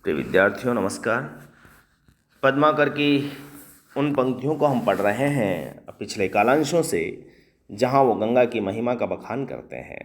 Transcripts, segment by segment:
प्रिय विद्यार्थियों नमस्कार। पद्माकर की उन पंक्तियों को हम पढ़ रहे हैं पिछले कालांशों से, जहां वो गंगा की महिमा का बखान करते हैं।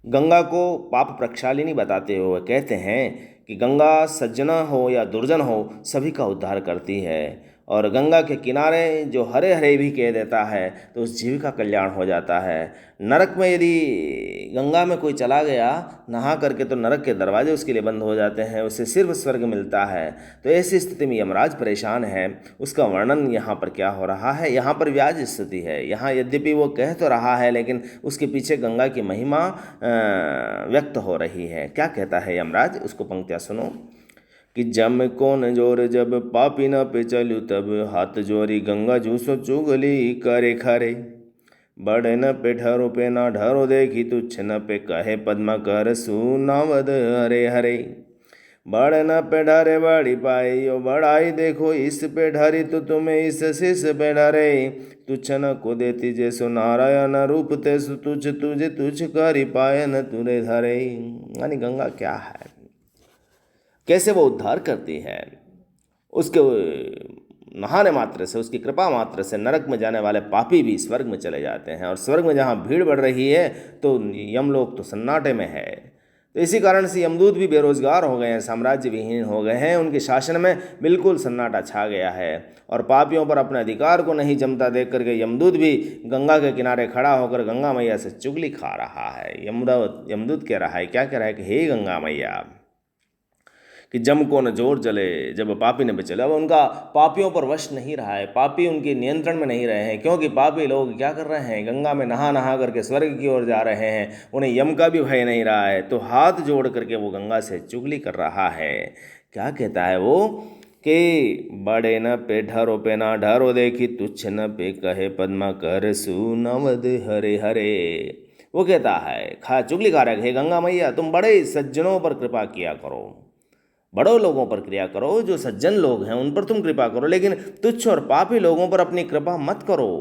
गंगा को पाप प्रक्षालिनी बताते हुए कहते हैं कि गंगा सज्जना हो या दुर्जन हो सभी का उद्धार करती है, और गंगा के किनारे जो हरे हरे भी कह देता है तो उस जीव का कल्याण हो जाता है। नरक में यदि गंगा में कोई चला गया नहा करके तो नरक के दरवाजे उसके लिए बंद हो जाते हैं, उसे सिर्फ स्वर्ग मिलता है। तो ऐसी स्थिति में यमराज परेशान है। उसका वर्णन यहाँ पर क्या हो रहा है, यहाँ पर व्याज स्थिति है। यहाँ यद्यपि वो कह तो रहा है लेकिन उसके पीछे गंगा की महिमा व्यक्त हो रही है। क्या कहता है यमराज, उसको पंक्तियाँ सुनो कि जम कोन जोर जब पापी न पे चलू तब हाथ जोरी गंगा जूसो चुगली करे खरे बड़ न पे ढरो पे ना ढरो देखी तुच्छ न पे कहे पद्मा कर सुनावद हरे हरे बड़ न पे ढरे बड़ी पाई यो बड़ाई देखो इस पे ढरी तो तुम्हें इस शीस पे ढरे तुच्छ न को देती जैसो नारायण रूप ते तुझ तुझे तुझ करी पायन तुरे धरे। यानी गंगा क्या है, कैसे वो उद्धार करती है। उसके नहाने मात्र से, उसकी कृपा मात्र से नरक में जाने वाले पापी भी स्वर्ग में चले जाते हैं, और स्वर्ग में जहाँ भीड़ बढ़ रही है तो यमलोक तो सन्नाटे में है। तो इसी कारण से यमदूत भी बेरोजगार हो गए हैं, साम्राज्य विहीन हो गए हैं, उनके शासन में बिल्कुल सन्नाटा छा गया है। और पापियों पर अपने अधिकार को नहीं जमता देख करके यमदूत भी गंगा के किनारे खड़ा होकर गंगा मैया से चुगली खा रहा है। यमदूत कह रहा है, क्या कह रहा है कि हे गंगा मैया, कि जम को न जोर जले जब पापी ने बचले। अब उनका पापियों पर वश नहीं रहा है, पापी उनके नियंत्रण में नहीं रहे हैं, क्योंकि पापी लोग क्या कर रहे हैं, गंगा में नहा नहा करके स्वर्ग की ओर जा रहे हैं, उन्हें यम का भी भय नहीं रहा है। तो हाथ जोड़ करके वो गंगा से चुगली कर रहा है। क्या कहता है वो कि बड़े न पे ढरो पे ना ढरो देखी तुच्छ न पे कहे पद्मा कर सुनवद हरे हरे। वो कहता है चुगली खा रहा है, हे गंगा मैया तुम बड़े सज्जनों पर कृपा किया करो, बड़ों लोगों पर कृपा करो, जो सज्जन लोग हैं उन पर तुम कृपा करो, लेकिन तुच्छ और पापी लोगों पर अपनी कृपा मत करो।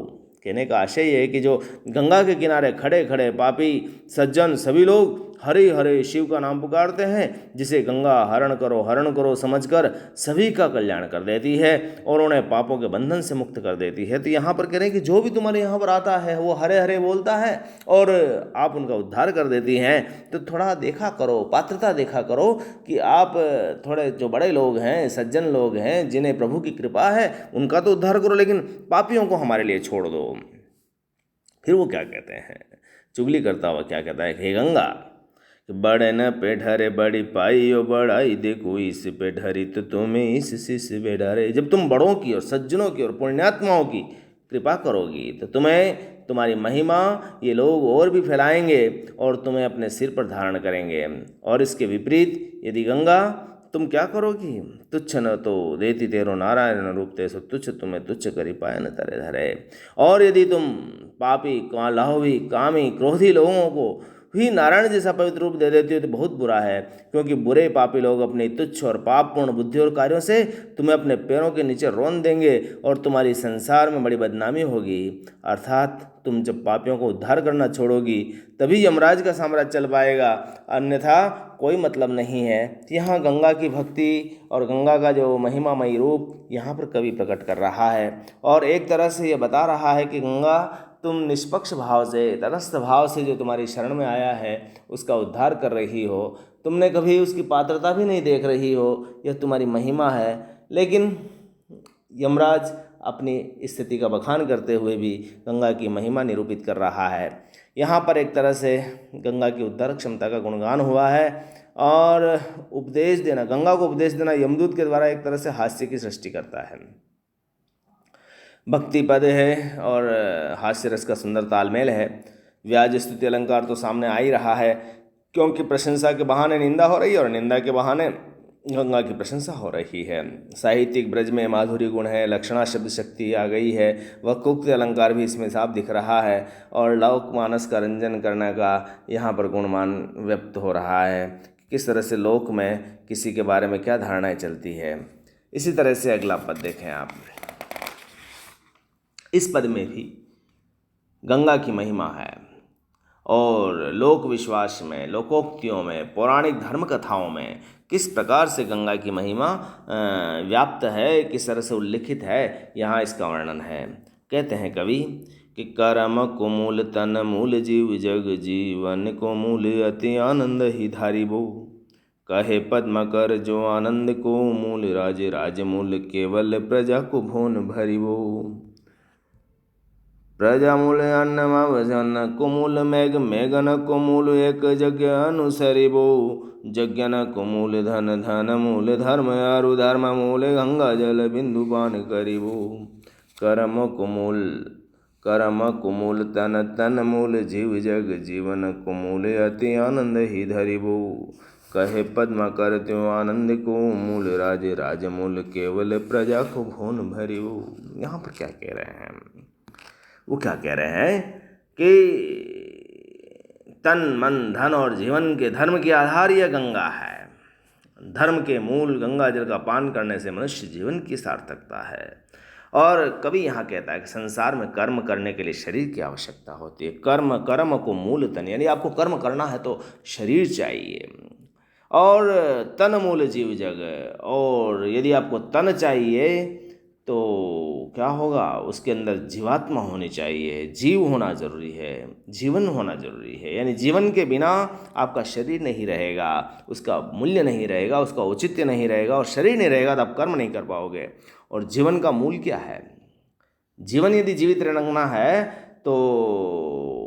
कहने का आशय ये है कि जो गंगा के किनारे खड़े खड़े पापी सज्जन सभी लोग हरे हरे शिव का नाम पुकारते हैं, जिसे गंगा हरण करो समझकर सभी का कल्याण कर देती है और उन्हें पापों के बंधन से मुक्त कर देती है। तो यहाँ पर कह रहे हैं कि जो भी तुम्हारे यहाँ पर आता है वो हरे हरे बोलता है और आप उनका उद्धार कर देती हैं। तो थोड़ा देखा करो, पात्रता देखा करो कि आप थोड़े जो बड़े लोग हैं, सज्जन लोग हैं, जिन्हें प्रभु की कृपा है, उनका तो उद्धार करो, लेकिन पापियों को हमारे लिए छोड़ दो। फिर वो क्या कहते हैं, चुगली करता हुआ क्या कहता है, हे गंगा बड़े न पे ढरे बड़ी पाई ओ बड़ाई देखो इस पे ढरी तो तुम्हें इस शिष पे ढरे। जब तुम बड़ों की और सज्जनों की और पुण्यात्माओं की कृपा करोगी तो तुम्हें तुम्हारी महिमा ये लोग और भी फैलाएंगे और तुम्हें अपने सिर पर धारण करेंगे। और इसके विपरीत यदि गंगा तुम क्या करोगी, तुच्छ न तो देती तेरो नारायण रूप ते सो तुच्छ तुम्हें तुच्छ करी पाए न तरे धरे। और यदि तुम पापी लाहवी कामी क्रोधी लोगों को भी नारायण जैसा पवित्र रूप दे देती हो तो बहुत बुरा है, क्योंकि बुरे पापी लोग अपनी तुच्छ और पापपूर्ण बुद्धि और कार्यों से तुम्हें अपने पैरों के नीचे रौंद देंगे और तुम्हारी संसार में बड़ी बदनामी होगी। अर्थात तुम जब पापियों को उद्धार करना छोड़ोगी तभी यमराज का साम्राज्य चल पाएगा, अन्यथा कोई मतलब नहीं है। यहाँ गंगा की भक्ति और गंगा का जो महिमामयी रूप यहाँ पर कवि प्रकट कर रहा है, और एक तरह से ये बता रहा है कि गंगा तुम निष्पक्ष भाव से, तटस्थ भाव से जो तुम्हारी शरण में आया है उसका उद्धार कर रही हो। तुमने कभी उसकी पात्रता भी नहीं देख रही हो, यह तुम्हारी महिमा है। लेकिन यमराज अपनी स्थिति का बखान करते हुए भी गंगा की महिमा निरूपित कर रहा है। यहाँ पर एक तरह से गंगा की उद्धार क्षमता का गुणगान हुआ है, और उपदेश देना, गंगा को उपदेश देना यमदूत के द्वारा एक तरह से हास्य की सृष्टि करता है। भक्ति पद है और हास्य रस का सुंदर तालमेल है। व्याज स्तुति अलंकार तो सामने आ ही रहा है, क्योंकि प्रशंसा के बहाने निंदा हो रही है और निंदा के बहाने गंगा की प्रशंसा हो रही है। साहित्यिक ब्रज में माधुरी गुण है, लक्षणा शब्द शक्ति आ गई है, वक्रोक्त अलंकार भी इसमें साफ दिख रहा है, और लोक मानस का रंजन करने का यहाँ पर गुणमान व्यक्त हो रहा है, किस तरह से लोक में किसी के बारे में क्या धारणाएं चलती है। इसी तरह से अगला पद देखें आप। इस पद में भी गंगा की महिमा है, और लोक विश्वास में, लोकोक्तियों में, पौराणिक धर्म कथाओं में किस प्रकार से गंगा की महिमा व्याप्त है, किस तरह से उल्लिखित है, यहाँ इसका वर्णन है। कहते हैं कवि कि कर्म को मूल तन मूल जीव जग जीवन को मूल अति आनंद ही धारी बो, कहे पद्म कर जो आनंद को मूल राज राज मूल केवल प्रजा को भोन भरी वो, प्रजा मूल अन्न भजन को मूल मेघ मेघन को मूल एक यज्ञ अनुसरी बो, यज्ञन को मूल धन धन मूल धर्म अरु धर्म मूल गंगा जल बिंदु पान करिबो, कर्म को मूल तन तन मूल जीव जग जीवन को मूल अति आनंद ही धरिबो, कहे पद्म कर त्यो आनंद को मूल राज राज मूल केवल प्रजा को भोन भरिबो। यहाँ पर क्या कह रहे हैं? वो क्या कह रहे हैं कि तन मन धन और जीवन के धर्म के आधार यह गंगा है। धर्म के मूल गंगा जल का पान करने से मनुष्य जीवन की सार्थकता है। और कवि यहाँ कहता है कि संसार में कर्म करने के लिए शरीर की आवश्यकता होती है। कर्म को मूल तन, यानी आपको कर्म करना है तो शरीर चाहिए, और तन मूल जीव जग, और यदि आपको तन चाहिए तो क्या होगा, उसके अंदर जीवात्मा होनी चाहिए, जीव होना जरूरी है, जीवन होना जरूरी है। यानी जीवन के बिना आपका शरीर नहीं रहेगा, उसका मूल्य नहीं रहेगा, उसका औचित्य नहीं रहेगा, और शरीर नहीं रहेगा तो आप कर्म नहीं कर पाओगे। और जीवन का मूल क्या है? जीवन यदि जीवित रहना है तो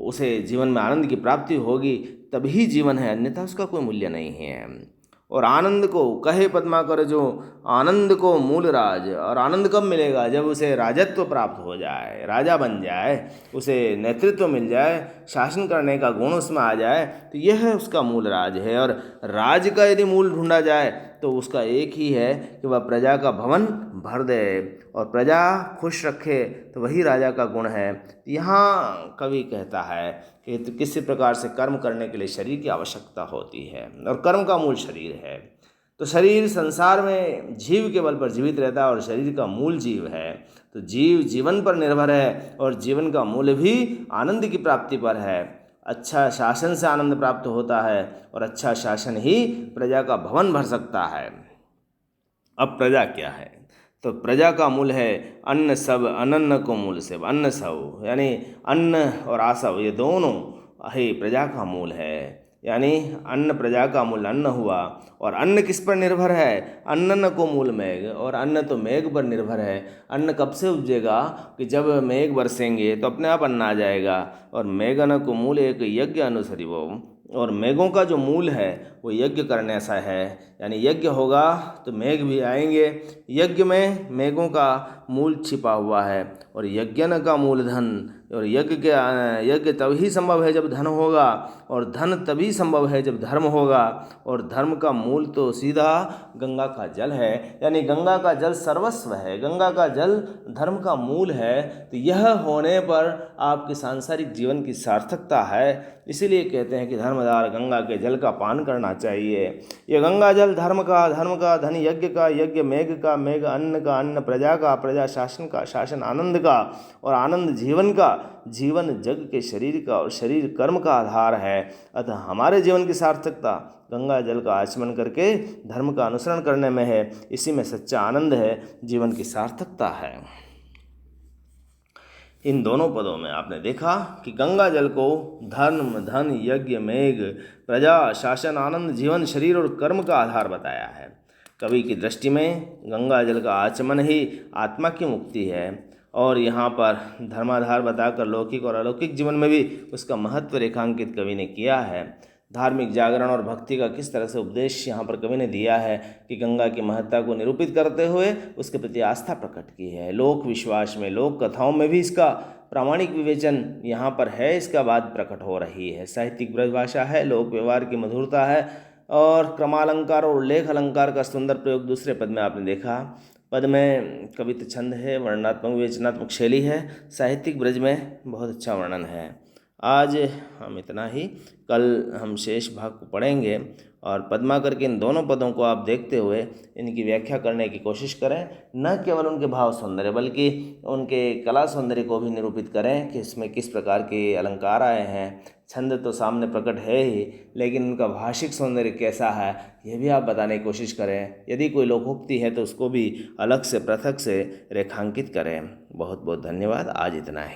उसे जीवन में आनंद की प्राप्ति होगी, तभी जीवन है, अन्यथा उसका कोई मूल्य नहीं है। और आनंद को कहे पद्माकर जो आनंद को मूल राज, और आनंद कब मिलेगा? जब उसे राजत्व प्राप्त हो जाए, राजा बन जाए, उसे नेतृत्व मिल जाए, शासन करने का गुण उसमें आ जाए, तो यह उसका मूल राज है। और राज का यदि मूल ढूंढा जाए तो उसका एक ही है कि वह प्रजा का भवन भर दे और प्रजा खुश रखे, तो वही राजा का गुण है। यहाँ कवि कहता है कि तो किसी प्रकार से कर्म करने के लिए शरीर की आवश्यकता होती है, और कर्म का मूल शरीर है। तो शरीर संसार में जीव के बल पर जीवित रहता है, और शरीर का मूल जीव है। तो जीव जीवन पर निर्भर है, और जीवन का मूल भी आनंद की प्राप्ति पर है। अच्छा शासन से आनंद प्राप्त होता है, और अच्छा शासन ही प्रजा का भवन भर सकता है। अब प्रजा क्या है? तो प्रजा का मूल है अन्न सब, अनन्न को मूल से अन्न सब, यानी अन्न और आसव ये दोनों ही प्रजा का मूल है। यानी अन्न प्रजा का मूल अन्न हुआ, और अन्न किस पर निर्भर है? अन्न को मूल मेघ, और अन्न तो मेघ पर निर्भर है। अन्न कब से उपजेगा? कि जब मेघ बरसेंगे तो अपने आप अन्न आ जाएगा। और मेघन को मूल एक यज्ञ अनुसरी वो, और मेघों का जो मूल है वो यज्ञ करने सा है। यानी यज्ञ होगा तो मेघ भी आएंगे। यज्ञ में मेघों का मूल छिपा हुआ है, और यज्ञन का मूल धन, और यज्ञ तभी संभव है जब धन होगा, और धन तभी संभव है जब धर्म होगा, और धर्म का मूल तो सीधा गंगा का जल है। यानी गंगा का जल सर्वस्व है, गंगा का जल धर्म का मूल है। तो यह होने पर आपके सांसारिक जीवन की सार्थकता है। इसीलिए कहते हैं कि धर्मदार गंगा के जल का पान करना चाहिए। यह गंगा जल धर्म का, धर्म का धन यज्ञ का, यज्ञ मेघ का, मेघ अन्न का, अन्न प्रजा का, प्रजा शासन का, शासन आनंद का, और आनंद जीवन का, जीवन जग के शरीर का, और शरीर कर्म का आधार है। अतः हमारे जीवन की सार्थकता गंगा जल का आचमन करके धर्म का अनुसरण करने में है। इसी में सच्चा आनंद है, जीवन की सार्थकता है। इन दोनों पदों में आपने देखा कि गंगा जल को धर्म धन यज्ञ मेघ प्रजा शासन आनंद जीवन शरीर और कर्म का आधार बताया है। कवि की दृष्टि में गंगा जल का आचमन ही आत्मा की मुक्ति है, और यहाँ पर धर्माधार बताकर लौकिक और अलौकिक जीवन में भी उसका महत्व रेखांकित कवि ने किया है। धार्मिक जागरण और भक्ति का किस तरह से उपदेश यहाँ पर कवि ने दिया है कि गंगा की महत्ता को निरूपित करते हुए उसके प्रति आस्था प्रकट की है। लोक विश्वास में, लोक कथाओं में भी इसका प्रामाणिक विवेचन यहाँ पर है, इसका बात प्रकट हो रही है। साहित्यिक ब्रजभाषा है, लोक व्यवहार की मधुरता है, और क्रमालंकार और उल्लेख अलंकार का सुंदर प्रयोग दूसरे पद में आपने देखा। पद में कवित्व छंद है, वर्णनात्मक विवेचनात्मक शैली है, साहित्यिक ब्रज में बहुत अच्छा वर्णन है। आज हम इतना ही, कल हम शेष भाग को पढ़ेंगे और पद्माकर के इन दोनों पदों को आप देखते हुए इनकी व्याख्या करने की कोशिश करें। न केवल उनके भाव सौंदर्य बल्कि उनके कला सौंदर्य को भी निरूपित करें कि इसमें किस प्रकार के अलंकार आए हैं। छंद तो सामने प्रकट है ही, लेकिन उनका भाषिक सौंदर्य कैसा है ये भी आप बताने की कोशिश करें। यदि कोई लोकोक्ति है तो उसको भी अलग से पृथक से रेखांकित करें। बहुत बहुत धन्यवाद। आज इतना है।